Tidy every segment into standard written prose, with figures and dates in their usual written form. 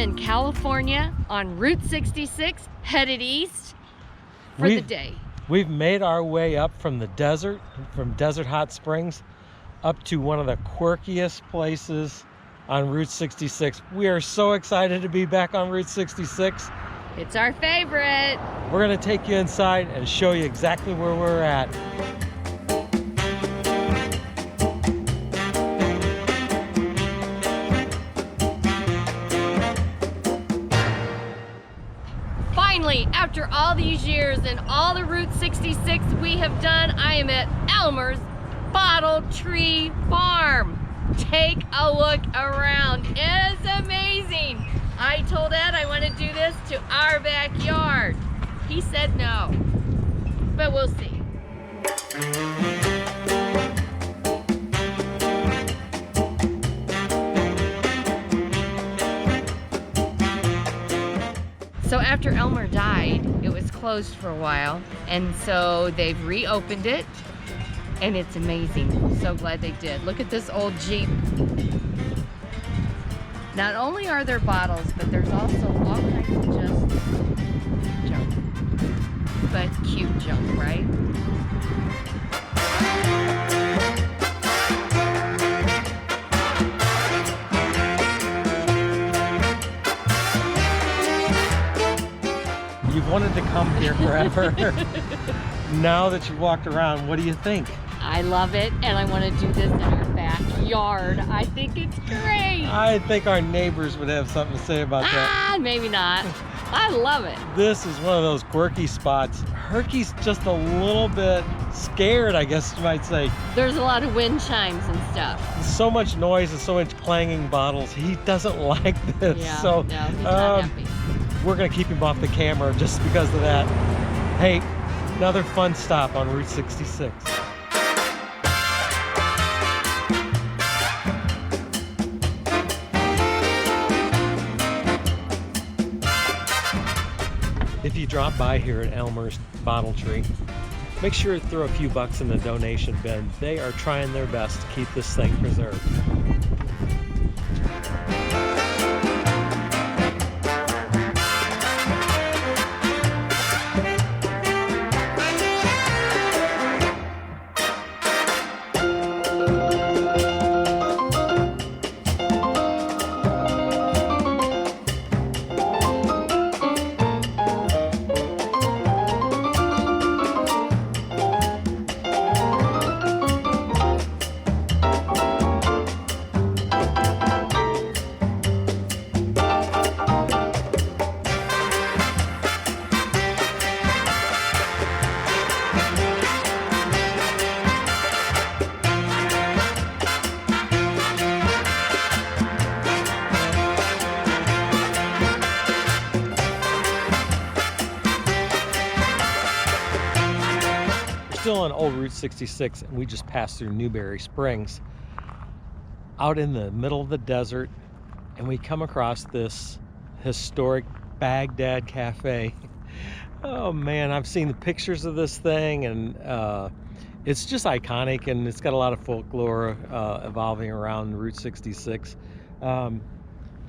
in California on Route 66, headed east for the day. We've made our way up from the desert, from Desert Hot Springs, up to one of the quirkiest places on Route 66. We are so excited to be back on Route 66. It's our favorite. We're gonna take you inside and show you exactly where we're at. Finally, after all these years and all the Route 66 we have done, I am at Elmer's Bottle Tree Farm. Take a look around. It's amazing. I told Ed I want to do this to our backyard. He said no, but we'll see. So after Elmer died, it was closed for a while, and so they've reopened it, and it's amazing. So glad they did. Look at this old Jeep. Not only are there bottles, but there's also all kinds of just junk. But cute junk, right? You've wanted to come here forever. Now that you've walked around, what do you think? I love it, and I want to do this in our backyard. I think it's great. I think our neighbors would have something to say about that. Maybe not. I love it. This is one of those quirky spots. Herky's just a little bit scared, I guess you might say. There's a lot of wind chimes and stuff. So much noise and so much clanging bottles. He doesn't like this. Yeah, so no, he's not happy. We're gonna keep him off the camera just because of that. Hey, another fun stop on Route 66. If you drop by here at Elmer's Bottle Tree, make sure to throw a few bucks in the donation bin. They are trying their best to keep this thing preserved. Still on old Route 66, and we just passed through Newberry Springs out in the middle of the desert, and we come across this historic Baghdad cafe. Oh man, I've seen the pictures of this thing, and it's just iconic, and it's got a lot of folklore evolving around Route 66. Right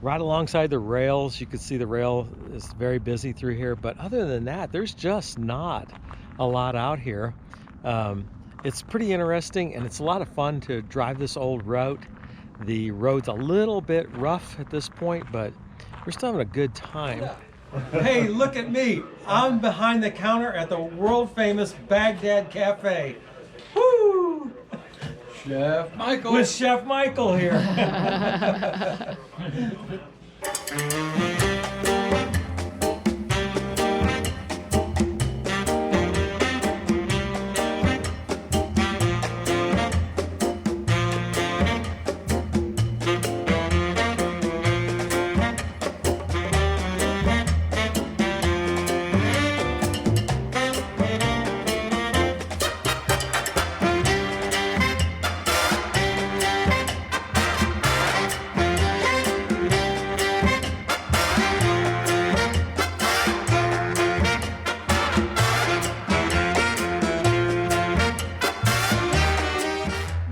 alongside the rails, you can see the rail is very busy through here, but other than that, there's just not a lot out here. It's pretty interesting, and it's a lot of fun to drive this old route. The road's a little bit rough at this point, but we're still having a good time. Hey, look at me. I'm behind the counter at the world famous Baghdad Cafe. Woo! Chef Michael. With Chef Michael here.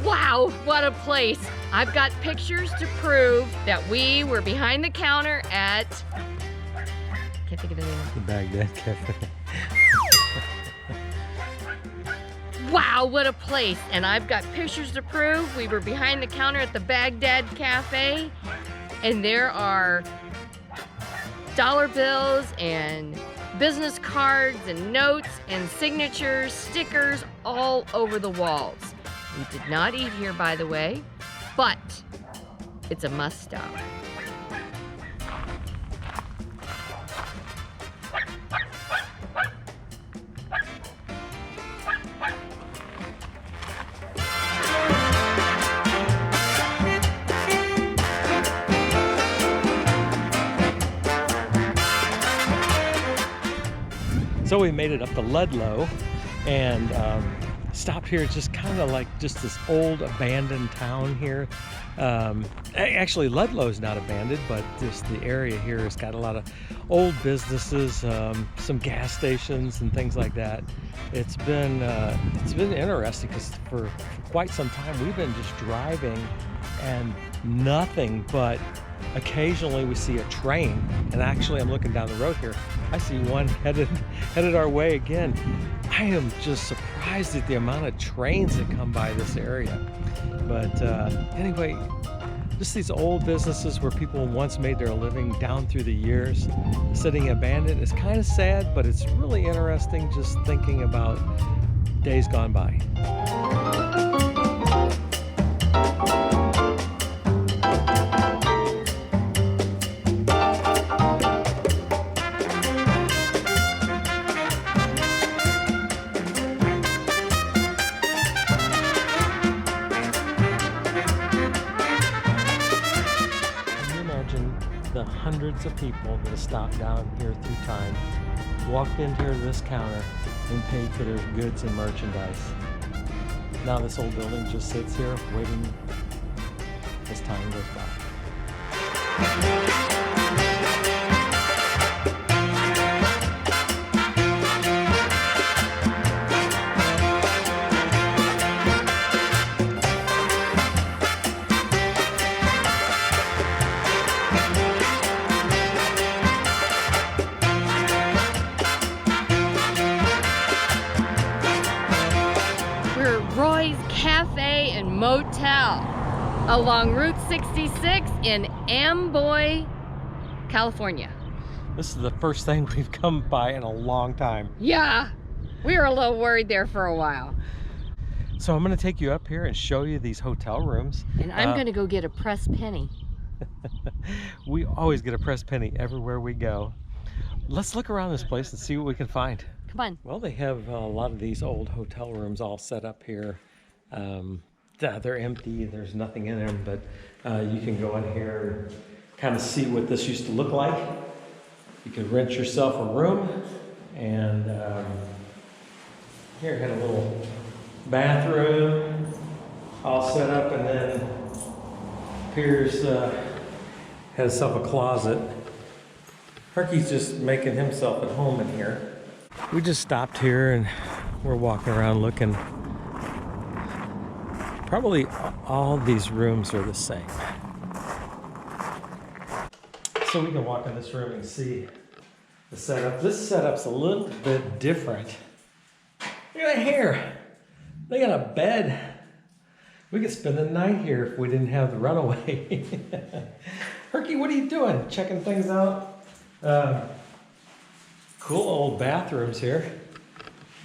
Wow, what a place. I've got pictures to prove that we were behind the counter at, can't think of the name. The Baghdad Cafe. Wow, what a place. And I've got pictures to prove we were behind the counter at the Baghdad Cafe. And there are dollar bills and business cards and notes and signatures, stickers all over the walls. We did not eat here, by the way, but it's a must stop. So we made it up to Ludlow and stopped here. It's just kind of like just this old abandoned town here. Actually, Ludlow's not abandoned, but just the area here has got a lot of old businesses, some gas stations and things like that. It's been interesting because for quite some time we've been just driving and nothing but occasionally we see a train, and actually I'm looking down the road here. I see one headed our way again. I am just surprised at the amount of trains that come by this area. But anyway, just these old businesses where people once made their living down through the years, sitting abandoned. It's kind of sad, but it's really interesting just thinking about days gone by. The hundreds of people that have stopped down here through time, walked in here to this counter and paid for their goods and merchandise. Now this old building just sits here waiting as time goes by. Cafe and Motel along Route 66 in Amboy, California. This is the first thing we've come by in a long time. Yeah, we were a little worried there for a while. So I'm going to take you up here and show you these hotel rooms. And I'm going to go get a pressed penny. We always get a pressed penny everywhere we go. Let's look around this place and see what we can find. Come on. Well, they have a lot of these old hotel rooms all set up here. They're empty, there's nothing in them, but you can go in here and kind of see what this used to look like. You can rent yourself a room, and here had a little bathroom all set up, and then Piers had himself a closet. Herky's just making himself at home in here. We just stopped here and we're walking around looking. Probably all these rooms are the same. So we can walk in this room and see the setup. This setup's a little bit different. Look at that here. They got a bed. We could spend the night here if we didn't have the Runaway. Herky, what are you doing? Checking things out? Cool old bathrooms here.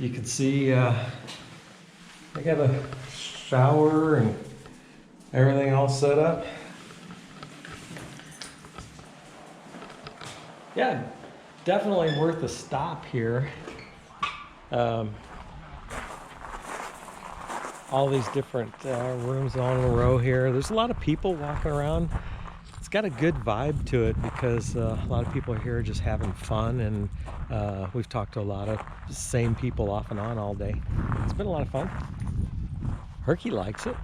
You can see they got a shower and everything all set up. Yeah, definitely worth a stop here. All these different rooms all in a row here. There's a lot of people walking around. It's got a good vibe to it because a lot of people are here just having fun, and we've talked to a lot of the same people off and on all day. It's been a lot of fun. Herky likes it.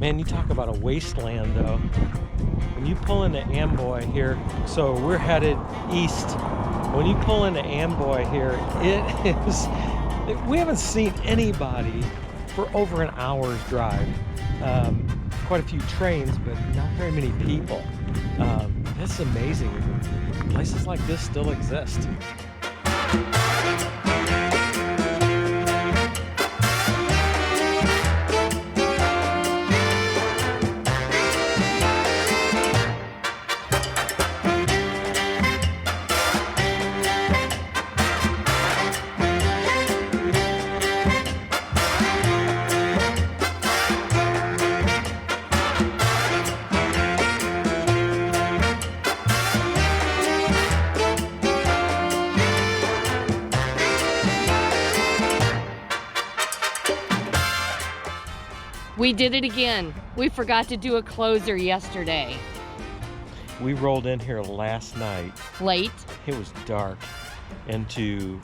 Man, you talk about a wasteland though. When you pull into Amboy here, so we're headed east. When you pull into Amboy here, we haven't seen anybody for over an hour's drive. Quite a few trains, but not very many people. That's amazing. Places like this still exist. We did it again. We forgot to do a closer yesterday. We rolled in here last night. Late. It was dark. Into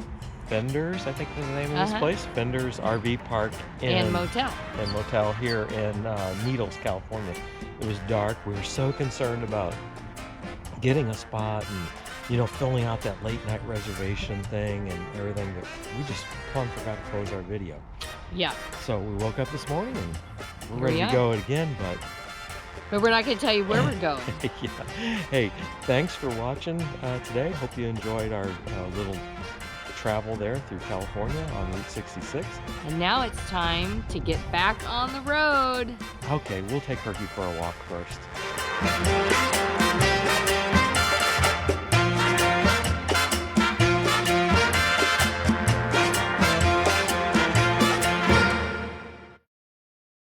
Fender's, I think was the name of this place. Fender's RV Park And motel. And motel here in Needles, California. It was dark. We were so concerned about getting a spot and, you know, filling out that late night reservation thing and everything, that we just plumb forgot to close our video. Yeah. So we woke up this morning and we're Here ready we to are. go again, But we're not going to tell you where we're going. yeah. Hey, thanks for watching today. Hope you enjoyed our little travel there through California on Route 66. And now it's time to get back on the road. Okay, we'll take Herky for a walk first.